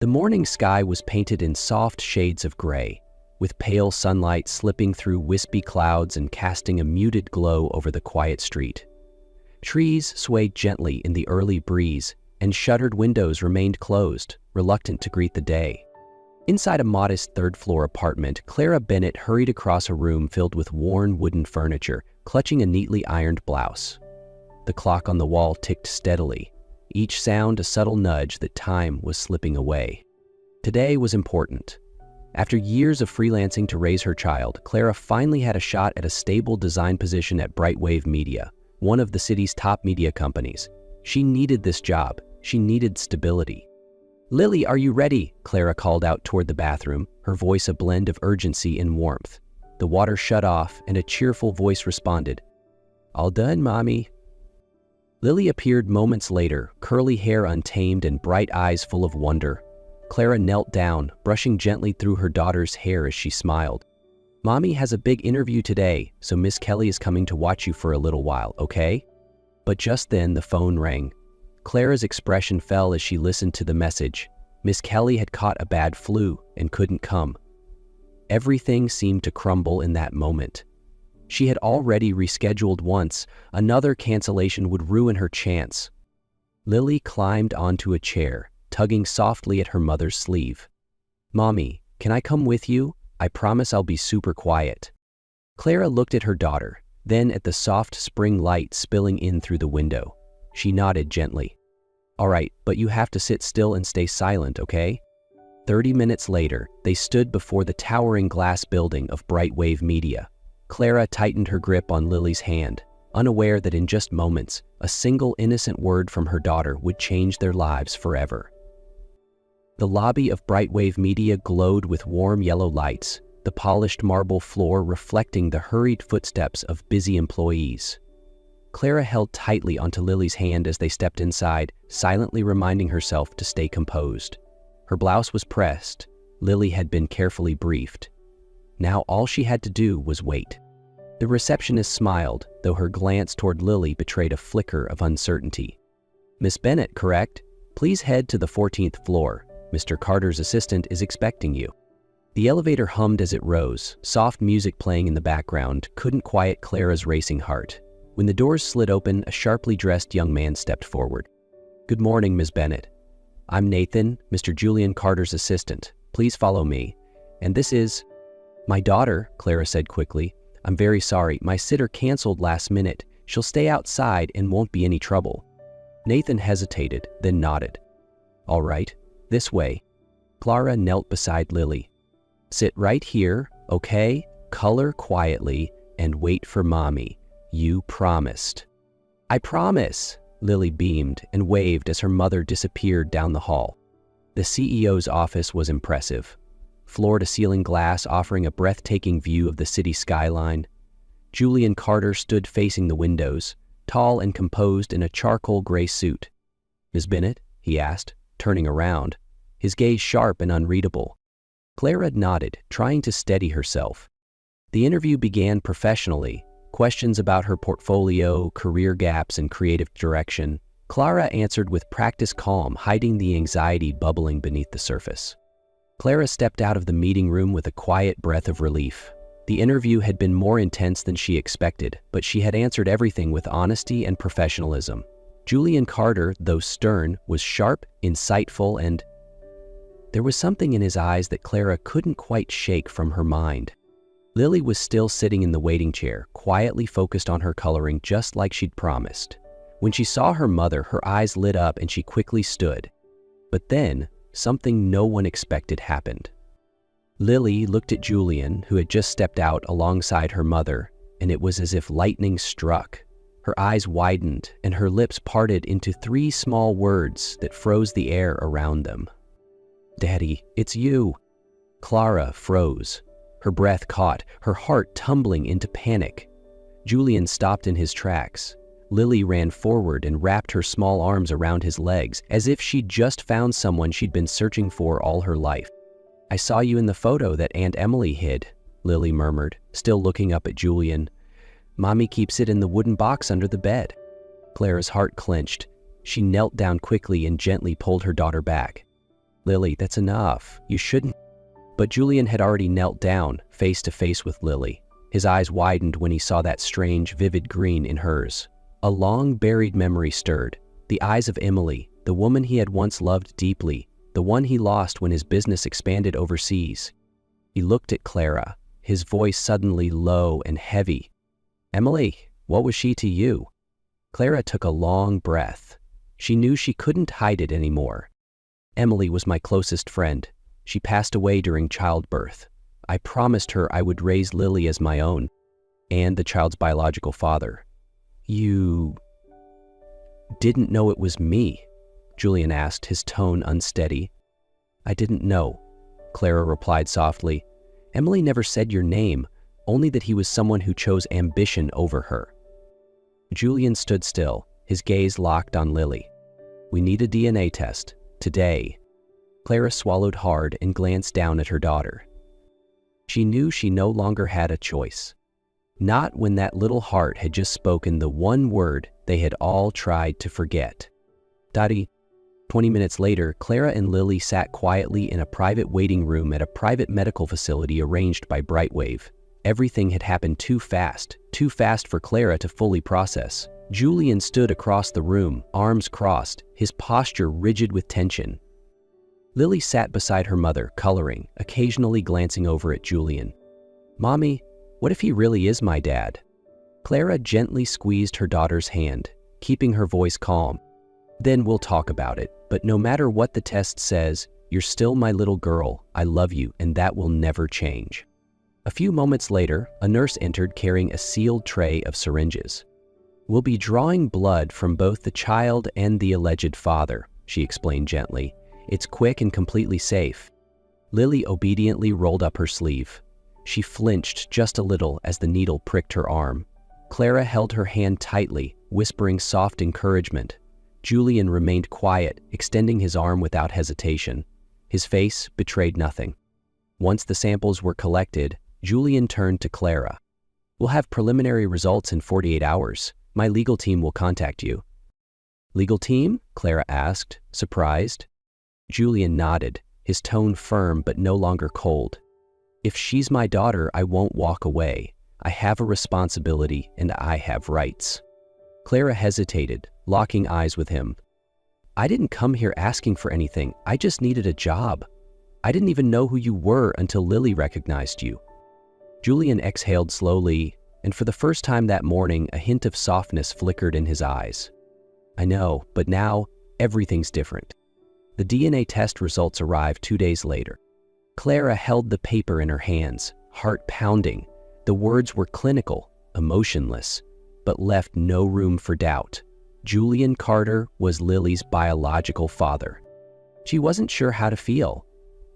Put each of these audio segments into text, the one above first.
The morning sky was painted in soft shades of gray, with pale sunlight slipping through wispy clouds and casting a muted glow over the quiet street. Trees swayed gently in the early breeze, and shuttered windows remained closed, reluctant to greet the day. Inside a modest third-floor apartment, Clara Bennett hurried across a room filled with worn wooden furniture, clutching a neatly ironed blouse. The clock on the wall ticked steadily, each sound a subtle nudge that time was slipping away. Today was important. After years of freelancing to raise her child, Clara finally had a shot at a stable design position at Brightwave Media, one of the city's top media companies. She needed this job. She needed stability. "Lily, are you ready?" Clara called out toward the bathroom, her voice a blend of urgency and warmth. The water shut off, and a cheerful voice responded, "All done, Mommy." Lily appeared moments later, curly hair untamed and bright eyes full of wonder. Clara knelt down, brushing gently through her daughter's hair as she smiled. "Mommy has a big interview today, so Miss Kelly is coming to watch you for a little while, okay?" But just then the phone rang. Clara's expression fell as she listened to the message. Miss Kelly had caught a bad flu and couldn't come. Everything seemed to crumble in that moment. She had already rescheduled once. Another cancellation would ruin her chance. Lily climbed onto a chair, tugging softly at her mother's sleeve. "Mommy, can I come with you? I promise I'll be super quiet." Clara looked at her daughter, then at the soft spring light spilling in through the window. She nodded gently. "All right, but you have to sit still and stay silent, okay?" 30 minutes later, they stood before the towering glass building of Brightwave Media. Clara tightened her grip on Lily's hand, unaware that in just moments, a single innocent word from her daughter would change their lives forever. The lobby of Brightwave Media glowed with warm yellow lights, the polished marble floor reflecting the hurried footsteps of busy employees. Clara held tightly onto Lily's hand as they stepped inside, silently reminding herself to stay composed. Her blouse was pressed. Lily had been carefully briefed. Now all she had to do was wait. The receptionist smiled, though her glance toward Lily betrayed a flicker of uncertainty. "Miss Bennett, correct? Please head to the 14th floor. Mr. Carter's assistant is expecting you." The elevator hummed as it rose. Soft music playing in the background couldn't quiet Clara's racing heart. When the doors slid open, a sharply dressed young man stepped forward. "Good morning, Ms. Bennett. I'm Nathan, Mr. Julian Carter's assistant. Please follow me. And this is—" "My daughter," Clara said quickly. "I'm very sorry. My sitter canceled last minute. She'll stay outside and won't be any trouble." Nathan hesitated, then nodded. "All right, this way." Clara knelt beside Lily. "Sit right here, okay? Color quietly and wait for Mommy. You promised." "I promise," Lily beamed and waved as her mother disappeared down the hall. The CEO's office was impressive. Floor-to-ceiling glass offering a breathtaking view of the city skyline. Julian Carter stood facing the windows, tall and composed in a charcoal gray suit. "Ms. Bennett?" he asked, turning around, his gaze sharp and unreadable. Clara nodded, trying to steady herself. The interview began professionally. Questions about her portfolio, career gaps, and creative direction. Clara answered with practiced calm, hiding the anxiety bubbling beneath the surface. Clara stepped out of the meeting room with a quiet breath of relief. The interview had been more intense than she expected, but she had answered everything with honesty and professionalism. Julian Carter, though stern, was sharp, insightful, and there was something in his eyes that Clara couldn't quite shake from her mind. Lily was still sitting in the waiting chair, quietly focused on her coloring just like she'd promised. When she saw her mother, her eyes lit up and she quickly stood. But then, something no one expected happened. Lily looked at Julian, who had just stepped out alongside her mother, and it was as if lightning struck. Her eyes widened and her lips parted into 3 small words that froze the air around them. "Daddy, it's you." Clara froze. Her breath caught, her heart tumbling into panic. Julian stopped in his tracks. Lily ran forward and wrapped her small arms around his legs, as if she'd just found someone she'd been searching for all her life. "I saw you in the photo that Aunt Emily hid," Lily murmured, still looking up at Julian. "Mommy keeps it in the wooden box under the bed." Clara's heart clenched. She knelt down quickly and gently pulled her daughter back. Lily, that's enough. You shouldn't. But Julian had already knelt down, face to face with Lily. His eyes widened when he saw that strange, vivid green in hers. A long-buried memory stirred. The eyes of Emily, the woman he had once loved deeply, the one he lost when his business expanded overseas. He looked at Clara, his voice suddenly low and heavy. Emily, what was she to you? Clara took a long breath. She knew she couldn't hide it anymore. Emily was my closest friend. She passed away during childbirth. I promised her I would raise Lily as my own, and the child's biological father. You didn't know it was me? Julian asked, his tone unsteady. I didn't know, Clara replied softly. Emily never said your name, only that he was someone who chose ambition over her. Julian stood still, his gaze locked on Lily. We need a DNA test, today. Clara swallowed hard and glanced down at her daughter. She knew she no longer had a choice. Not when that little heart had just spoken the one word they had all tried to forget. Daddy. 20 minutes later, Clara and Lily sat quietly in a private waiting room at a private medical facility arranged by Brightwave. Everything had happened too fast for Clara to fully process. Julian stood across the room, arms crossed, his posture rigid with tension. Lily sat beside her mother, coloring, occasionally glancing over at Julian. Mommy, what if he really is my dad? Clara gently squeezed her daughter's hand, keeping her voice calm. Then we'll talk about it, but no matter what the test says, you're still my little girl, I love you, and that will never change. A few moments later, a nurse entered carrying a sealed tray of syringes. We'll be drawing blood from both the child and the alleged father, she explained gently. It's quick and completely safe. Lily obediently rolled up her sleeve. She flinched just a little as the needle pricked her arm. Clara held her hand tightly, whispering soft encouragement. Julian remained quiet, extending his arm without hesitation. His face betrayed nothing. Once the samples were collected, Julian turned to Clara. We'll have preliminary results in 48 hours. My legal team will contact you. Legal team? Clara asked, surprised. Julian nodded, his tone firm but no longer cold. If she's my daughter, I won't walk away. I have a responsibility and I have rights. Clara hesitated, locking eyes with him. I didn't come here asking for anything. I just needed a job. I didn't even know who you were until Lily recognized you. Julian exhaled slowly, and for the first time that morning, a hint of softness flickered in his eyes. I know, but now everything's different. The DNA test results arrived 2 days later. Clara held the paper in her hands, heart pounding. The words were clinical, emotionless, but left no room for doubt. Julian Carter was Lily's biological father. She wasn't sure how to feel.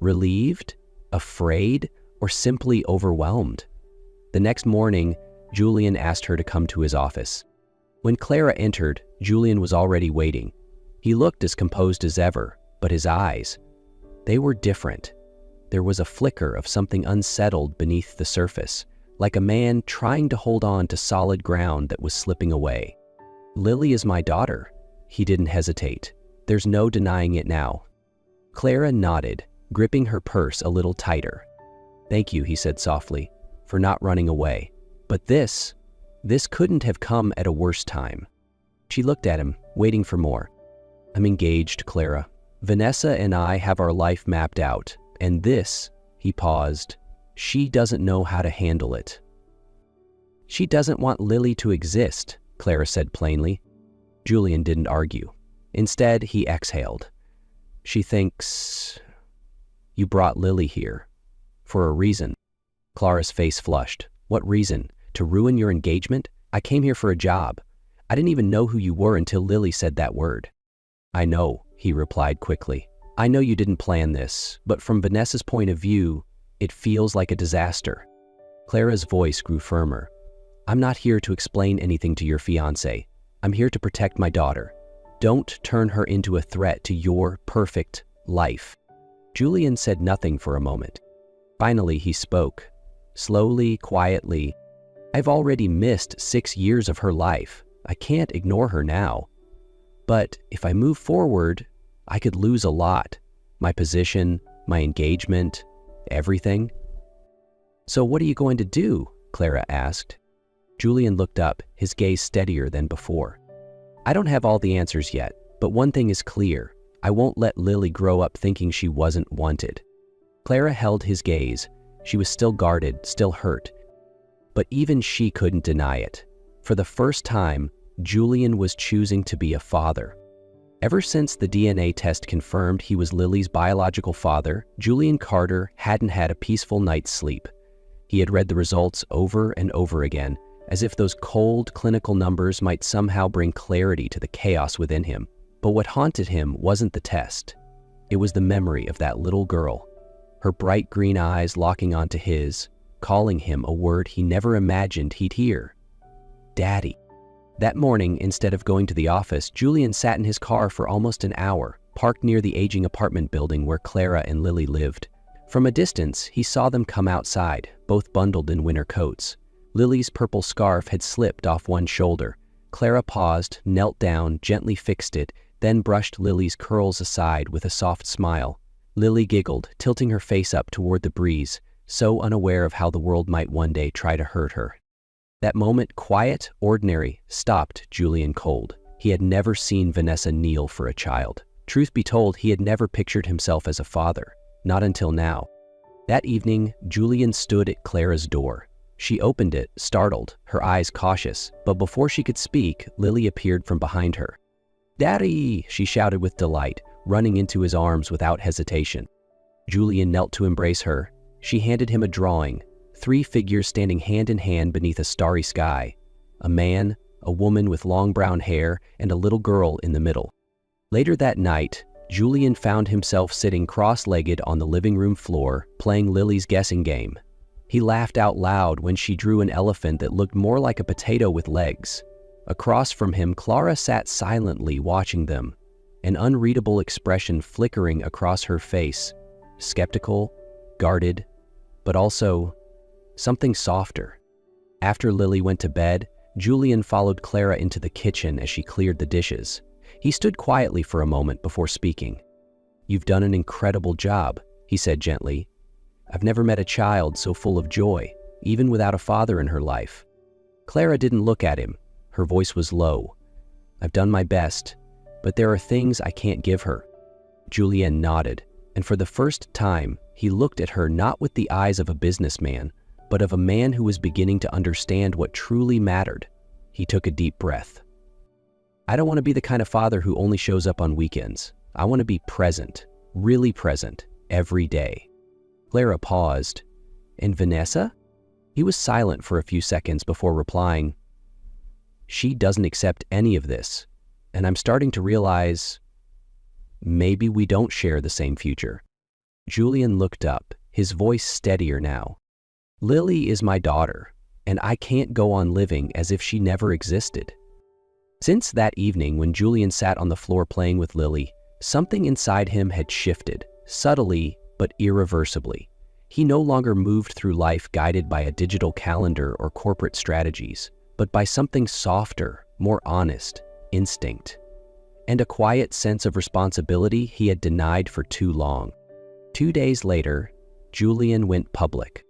Relieved, afraid, or simply overwhelmed. The next morning, Julian asked her to come to his office. When Clara entered, Julian was already waiting. He looked as composed as ever, but his eyes, they were different. There was a flicker of something unsettled beneath the surface, like a man trying to hold on to solid ground that was slipping away. Lily is my daughter. He didn't hesitate. There's no denying it now. Clara nodded, gripping her purse a little tighter. Thank you, he said softly, for not running away. But this couldn't have come at a worse time. She looked at him, waiting for more. I'm engaged, Clara. Vanessa and I have our life mapped out, and this, he paused, she doesn't know how to handle it. She doesn't want Lily to exist, Clara said plainly. Julian didn't argue. Instead, he exhaled. She thinks you brought Lily here for a reason. Clara's face flushed. What reason? To ruin your engagement? I came here for a job. I didn't even know who you were until Lily said that word. I know, he replied quickly. I know you didn't plan this, but from Vanessa's point of view, it feels like a disaster. Clara's voice grew firmer. I'm not here to explain anything to your fiancé. I'm here to protect my daughter. Don't turn her into a threat to your perfect life. Julian said nothing for a moment. Finally, he spoke. Slowly, quietly. I've already missed 6 years of her life. I can't ignore her now. But if I move forward, I could lose a lot. my position, my engagement, everything. "So what are you going to do?" Clara asked. Julian looked up, his gaze steadier than before. "I don't have all the answers yet, but one thing is clear. I won't let Lily grow up thinking she wasn't wanted." Clara held his gaze. She was still guarded, still hurt. But even she couldn't deny it. For the first time, Julian was choosing to be a father. Ever since the DNA test confirmed he was Lily's biological father, Julian Carter hadn't had a peaceful night's sleep. He had read the results over and over again, as if those cold clinical numbers might somehow bring clarity to the chaos within him. But what haunted him wasn't the test. It was the memory of that little girl, her bright green eyes locking onto his, calling him a word he never imagined he'd hear. Daddy. That morning, instead of going to the office, Julian sat in his car for almost an hour, parked near the aging apartment building where Clara and Lily lived. From a distance, he saw them come outside, both bundled in winter coats. Lily's purple scarf had slipped off one shoulder. Clara paused, knelt down, gently fixed it, then brushed Lily's curls aside with a soft smile. Lily giggled, tilting her face up toward the breeze, so unaware of how the world might one day try to hurt her. That moment, quiet, ordinary, stopped Julian cold. He had never seen Vanessa kneel for a child. Truth be told, he had never pictured himself as a father, not until now. That evening, Julian stood at Clara's door. She opened it, startled, her eyes cautious, but before she could speak, Lily appeared from behind her. "Daddy!" she shouted with delight, running into his arms without hesitation. Julian knelt to embrace her. She handed him a drawing, 3 figures standing hand in hand beneath a starry sky. A man, a woman with long brown hair, and a little girl in the middle. Later that night, Julian found himself sitting cross-legged on the living room floor, playing Lily's guessing game. He laughed out loud when she drew an elephant that looked more like a potato with legs. Across from him, Clara sat silently watching them, an unreadable expression flickering across her face, skeptical, guarded, but also something softer. After Lily went to bed, Julian followed Clara into the kitchen as she cleared the dishes. He stood quietly for a moment before speaking. "You've done an incredible job," he said gently. "I've never met a child so full of joy, even without a father in her life." Clara didn't look at him. Her voice was low. "I've done my best, but there are things I can't give her." Julian nodded, and for the first time, he looked at her not with the eyes of a businessman, but of a man who was beginning to understand what truly mattered. He took a deep breath. "I don't want to be the kind of father who only shows up on weekends. I want to be present, really present, every day." Clara paused. "And Vanessa?" He was silent for a few seconds before replying, "She doesn't accept any of this, and I'm starting to realize maybe we don't share the same future." Julian looked up, his voice steadier now. "Lily is my daughter, and I can't go on living as if she never existed." Since that evening when Julian sat on the floor playing with Lily, something inside him had shifted, subtly but irreversibly. He no longer moved through life guided by a digital calendar or corporate strategies, but by something softer, more honest, instinct, and a quiet sense of responsibility he had denied for too long. 2 days later, Julian went public.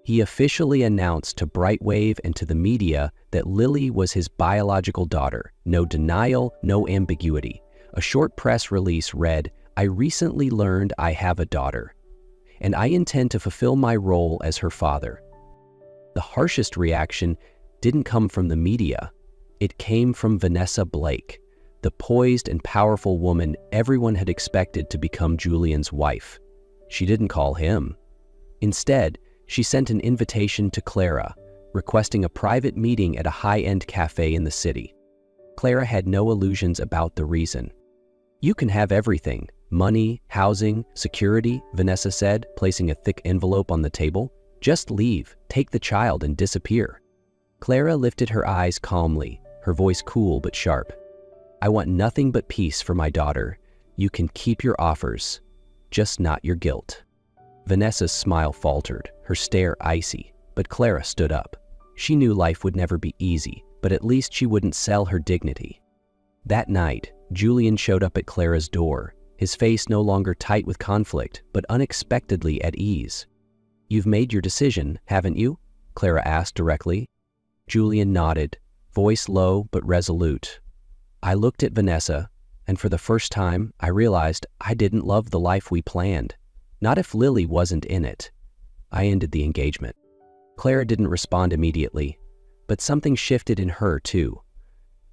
He officially announced to Brightwave and to the media that Lily was his biological daughter. No denial, no ambiguity. A short press release read, "I recently learned I have a daughter, and I intend to fulfill my role as her father." The harshest reaction didn't come from the media. It came from Vanessa Blake, the poised and powerful woman everyone had expected to become Julian's wife. She didn't call him. Instead, she sent an invitation to Clara, requesting a private meeting at a high-end cafe in the city. Clara had no illusions about the reason. "You can have everything, money, housing, security," Vanessa said, placing a thick envelope on the table. "Just leave, take the child, and disappear." Clara lifted her eyes calmly, her voice cool but sharp. "I want nothing but peace for my daughter. You can keep your offers, just not your guilt." Vanessa's smile faltered, her stare icy, but Clara stood up. She knew life would never be easy, but at least she wouldn't sell her dignity. That night, Julian showed up at Clara's door, his face no longer tight with conflict, but unexpectedly at ease. "You've made your decision, haven't you?" Clara asked directly. Julian nodded, voice low but resolute. "I looked at Vanessa, and for the first time, I realized I didn't love the life we planned. Not if Lily wasn't in it." I ended the engagement. Clara didn't respond immediately, but something shifted in her too.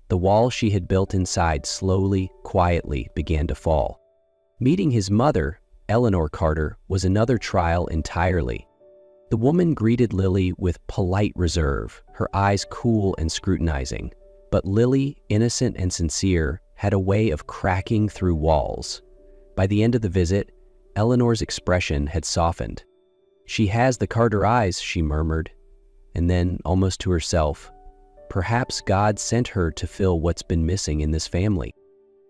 The wall she had built inside slowly, quietly began to fall. Meeting his mother, Eleanor Carter, was another trial entirely. The woman greeted Lily with polite reserve, her eyes cool and scrutinizing. But Lily, innocent and sincere, had a way of cracking through walls. By the end of the visit, Eleanor's expression had softened. "She has the Carter eyes," she murmured. And then, almost to herself, "Perhaps God sent her to fill what's been missing in this family."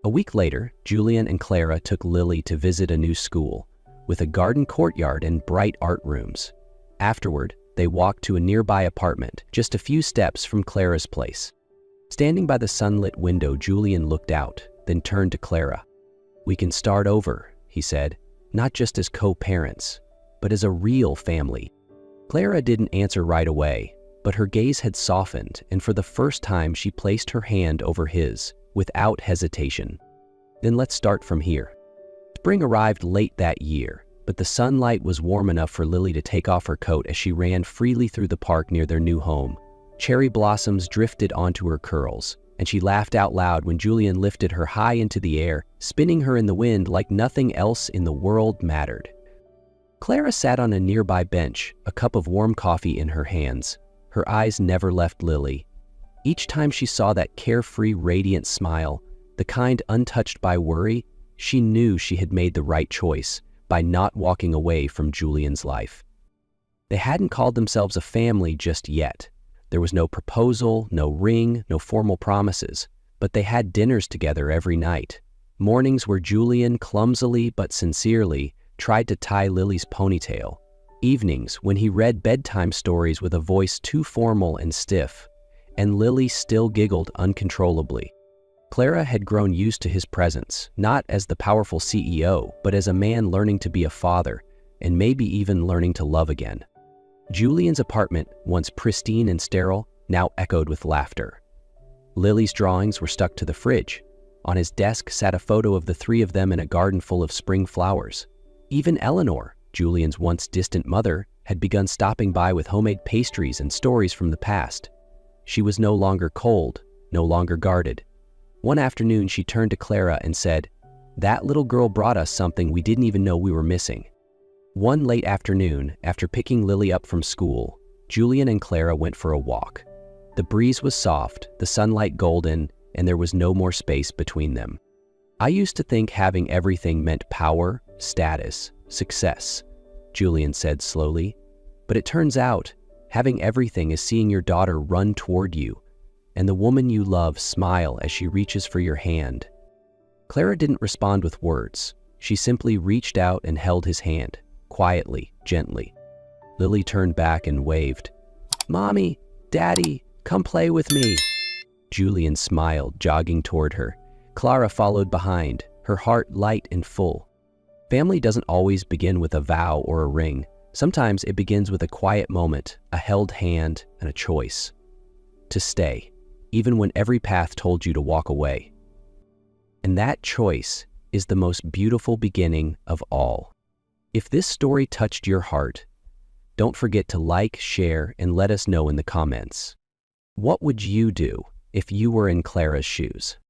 A week later, Julian and Clara took Lily to visit a new school, with a garden courtyard and bright art rooms. Afterward, they walked to a nearby apartment, just a few steps from Clara's place. Standing by the sunlit window, Julian looked out, then turned to Clara. "We can start over," he said, "not just as co-parents, but as a real family." Clara didn't answer right away, but her gaze had softened, and for the first time she placed her hand over his, without hesitation. "Then let's start from here." Spring arrived late that year, but the sunlight was warm enough for Lily to take off her coat as she ran freely through the park near their new home. Cherry blossoms drifted onto her curls, and she laughed out loud when Julian lifted her high into the air, spinning her in the wind like nothing else in the world mattered. Clara sat on a nearby bench, a cup of warm coffee in her hands. Her eyes never left Lily. Each time she saw that carefree, radiant smile, the kind untouched by worry, she knew she had made the right choice by not walking away from Julian's life. They hadn't called themselves a family just yet. There was no proposal, no ring, no formal promises, but they had dinners together every night. Mornings where Julian, clumsily but sincerely, tried to tie Lily's ponytail. Evenings when he read bedtime stories with a voice too formal and stiff, and Lily still giggled uncontrollably. Clara had grown used to his presence, not as the powerful CEO, but as a man learning to be a father, and maybe even learning to love again. Julian's apartment, once pristine and sterile, now echoed with laughter. Lily's drawings were stuck to the fridge. On his desk sat a photo of the three of them in a garden full of spring flowers. Even Eleanor, Julian's once distant mother, had begun stopping by with homemade pastries and stories from the past. She was no longer cold, no longer guarded. One afternoon, she turned to Clara and said, "That little girl brought us something we didn't even know we were missing." One late afternoon, after picking Lily up from school, Julian and Clara went for a walk. The breeze was soft, the sunlight golden, and there was no more space between them. "I used to think having everything meant power, status, success," Julian said slowly. "But it turns out, having everything is seeing your daughter run toward you, and the woman you love smile as she reaches for your hand." Clara didn't respond with words. She simply reached out and held his hand, quietly, gently. Lily turned back and waved. "Mommy, Daddy, come play with me." Julian smiled, jogging toward her. Clara followed behind, her heart light and full. Family doesn't always begin with a vow or a ring. Sometimes it begins with a quiet moment, a held hand, and a choice. To stay, even when every path told you to walk away. And that choice is the most beautiful beginning of all. If this story touched your heart, don't forget to like, share, and let us know in the comments. What would you do if you were in Clara's shoes?